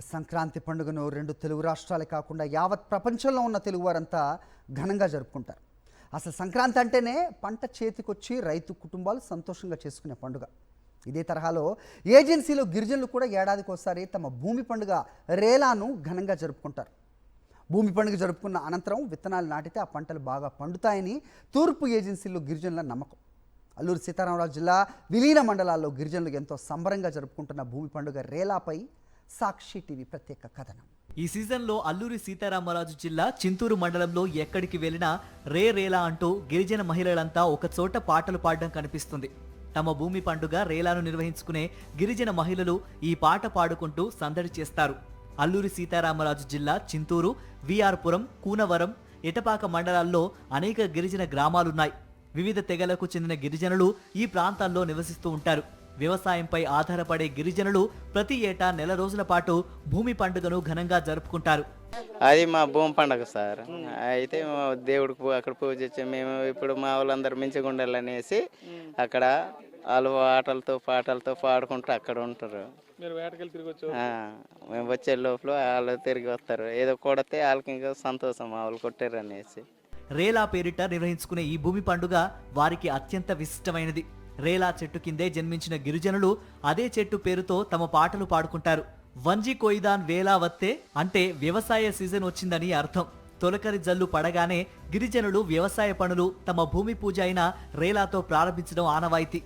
సంక్రాంతి పండుగను రెండు తెలుగు రాష్ట్రాలే కాకుండా యావత్ ప్రపంచంలో ఉన్న తెలుగువారంతా ఘనంగా జరుపుకుంటారు. అసలు సంక్రాంతి అంటేనే పంట చేతికొచ్చి రైతు కుటుంబాలు సంతోషంగా చేసుకునే పండుగ. ఇదే తరహాలో ఏజెన్సీలో గిరిజనులు కూడా ఏడాదికోసారి తమ భూమి పండుగ రేలాను ఘనంగా జరుపుకుంటారు. భూమి పండుగ జరుపుకున్న అనంతరం విత్తనాలు నాటితే ఆ పంటలు బాగా పండుతాయని తూర్పు ఏజెన్సీలో గిరిజనుల నమ్మకం. అల్లూరు సీతారామరాజు జిల్లా విలీన మండలాల్లో గిరిజనులు ఎంతో సంబరంగా జరుపుకుంటున్న భూమి పండుగ రేలాపై సాక్షి టీవీ ప్రత్యేక కథనం. ఈ సీజన్లో అల్లూరి సీతారామరాజు జిల్లా చింతూరు మండలంలో ఎక్కడికి వెళ్ళినా రేలా అంటూ గిరిజన మహిళలంతా ఒక చోట పాటలు పాడడం కనిపిస్తుంది. తమ భూమి పండుగ రేలాను నిర్వహించుకునే గిరిజన మహిళలు ఈ పాట పాడుకుంటూ సందడి చేస్తారు. అల్లూరి సీతారామరాజు జిల్లా చింతూరు, విఆర్పురం, కూనవరం, ఎటపాక మండలాల్లో అనేక గిరిజన గ్రామాలున్నాయి. వివిధ తెగలకు చెందిన గిరిజనులు ఈ ప్రాంతాల్లో నివసిస్తూ ఉంటారు. వ్యవసాయంపై ఆధారపడే గిరిజనులు ప్రతి ఏటా నెల రోజుల పాటు భూమి పండుగను ఘనంగా జరుపుకుంటారు. అది మా భూమి పండుగ సార్. అయితే దేవుడికి అక్కడ పూజ చేసి మేము ఇప్పుడు మా వాళ్ళందరూ మంచిగా ఉండాలనేసి అక్కడ వాళ్ళు ఆటలతో పాటలతో పాడుకుంటూ అక్కడ ఉంటారు. మేము వచ్చే లోపల వాళ్ళు తిరిగి వస్తారు. ఏదో కొడితే వాళ్ళకి ఇంకా సంతోషం, మా వాళ్ళు కొట్టారు అనేసి. రేలా పేరిట నిర్వహించుకునే ఈ భూమి పండుగ వారికి అత్యంత విశిష్టమైనది. రేలా చెట్టు కిందే జన్మించిన గిరిజనులు అదే చెట్టు పేరుతో తమ పాటలు పాడుకుంటారు. వంజి కొయిదాన్ వేలా వత్తే అంటే వ్యవసాయ సీజన్ వచ్చిందని అర్థం. తొలకరి జల్లు పడగానే గిరిజనులు వ్యవసాయ పనులు తమ భూమి పూజ అయిన రేలాతో ప్రారంభించడం ఆనవాయితీ.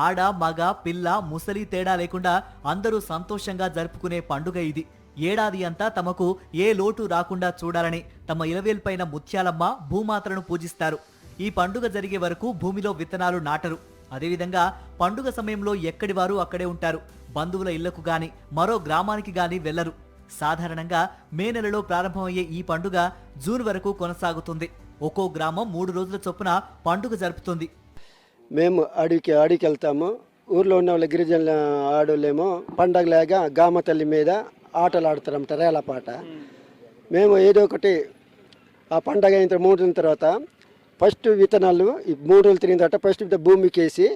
ఆడ, మగ, పిల్ల, ముసలి తేడా లేకుండా అందరూ సంతోషంగా జరుపుకునే పండుగ ఇది. ఏడాది అంతా తమకు ఏ లోటు రాకుండా చూడాలని తమ ఇలవేల్పైన ముత్యాలమ్మ భూమాతలను పూజిస్తారు. ఈ పండుగ జరిగే వరకు భూమిలో విత్తనాలు నాటరు. అదేవిధంగా పండుగ సమయంలో ఎక్కడి వారు అక్కడే ఉంటారు. బంధువుల ఇళ్లకు గాని మరో గ్రామానికి గాని వెళ్లరు. సాధారణంగా మే నెలలో ప్రారంభమయ్యే ఈ పండుగ జూన్ వరకు కొనసాగుతుంది. ఒక్కో గ్రామం 3 రోజుల చొప్పున పండుగ జరుపుతుంది. మేము అడవికి వెళ్తాము. ఊర్లో ఉన్న వాళ్ళ గిరిజనుల ఆడోళ్ళేమో పండగలాగా గామ తల్లి మీద ఆటలు ఆడుతారంట, రేలా పాట. మేము ఏదో ఒకటి ఆ పండగ అయిన 3 రోజుల తర్వాత ఫస్ట్ విత్తనాలు 3 రోజులు తిరిగిన తర్వాత ఫస్ట్ భూమికి వేసి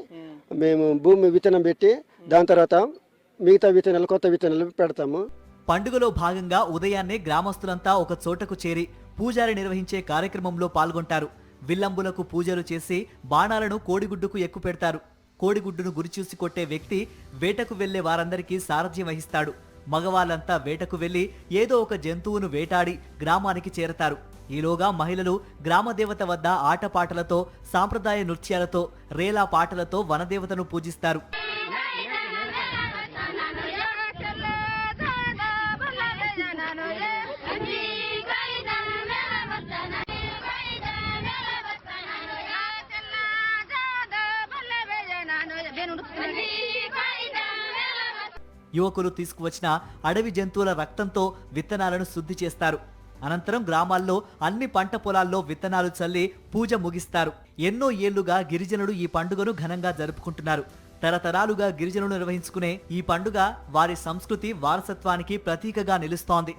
మేము భూమి విత్తనం పెట్టి దాని తర్వాత మిగతా విత్తనాలు కొత్త విత్తనాలు పెడతాము. పండుగలో భాగంగా ఉదయాన్నే గ్రామస్తులంతా ఒక చోటకు చేరి పూజారి నిర్వహించే కార్యక్రమంలో పాల్గొంటారు. విల్లంబులకు పూజలు చేసి బాణాలను కోడిగుడ్డుకు ఎక్కుపెడతారు. కోడిగుడ్డును గురిచూసి కొట్టే వ్యక్తి వేటకు వెళ్లే వారందరికీ సారథ్యం వహిస్తాడు. మగవాళ్ళంతా వేటకు వెళ్లి ఏదో ఒక జంతువును వేటాడి గ్రామానికి చేరతారు. ఈలోగా మహిళలు గ్రామదేవత వద్ద ఆటపాటలతో, సాంప్రదాయ నృత్యాలతో, రేలా పాటలతో వనదేవతను పూజిస్తారు. యువకులు తీసుకువచ్చిన అడవి జంతువుల రక్తంతో విత్తనాలను శుద్ధి చేస్తారు. అనంతరం గ్రామాల్లో అన్ని పంట పొలాల్లో విత్తనాలు చల్లి పూజ ముగిస్తారు. ఎన్నో ఏళ్లుగా గిరిజనులు ఈ పండుగను ఘనంగా జరుపుకుంటున్నారు. తరతరాలుగా గిరిజనులు నిర్వహించుకునే ఈ పండుగ వారి సంస్కృతి వారసత్వానికి ప్రతీకగా నిలుస్తోంది.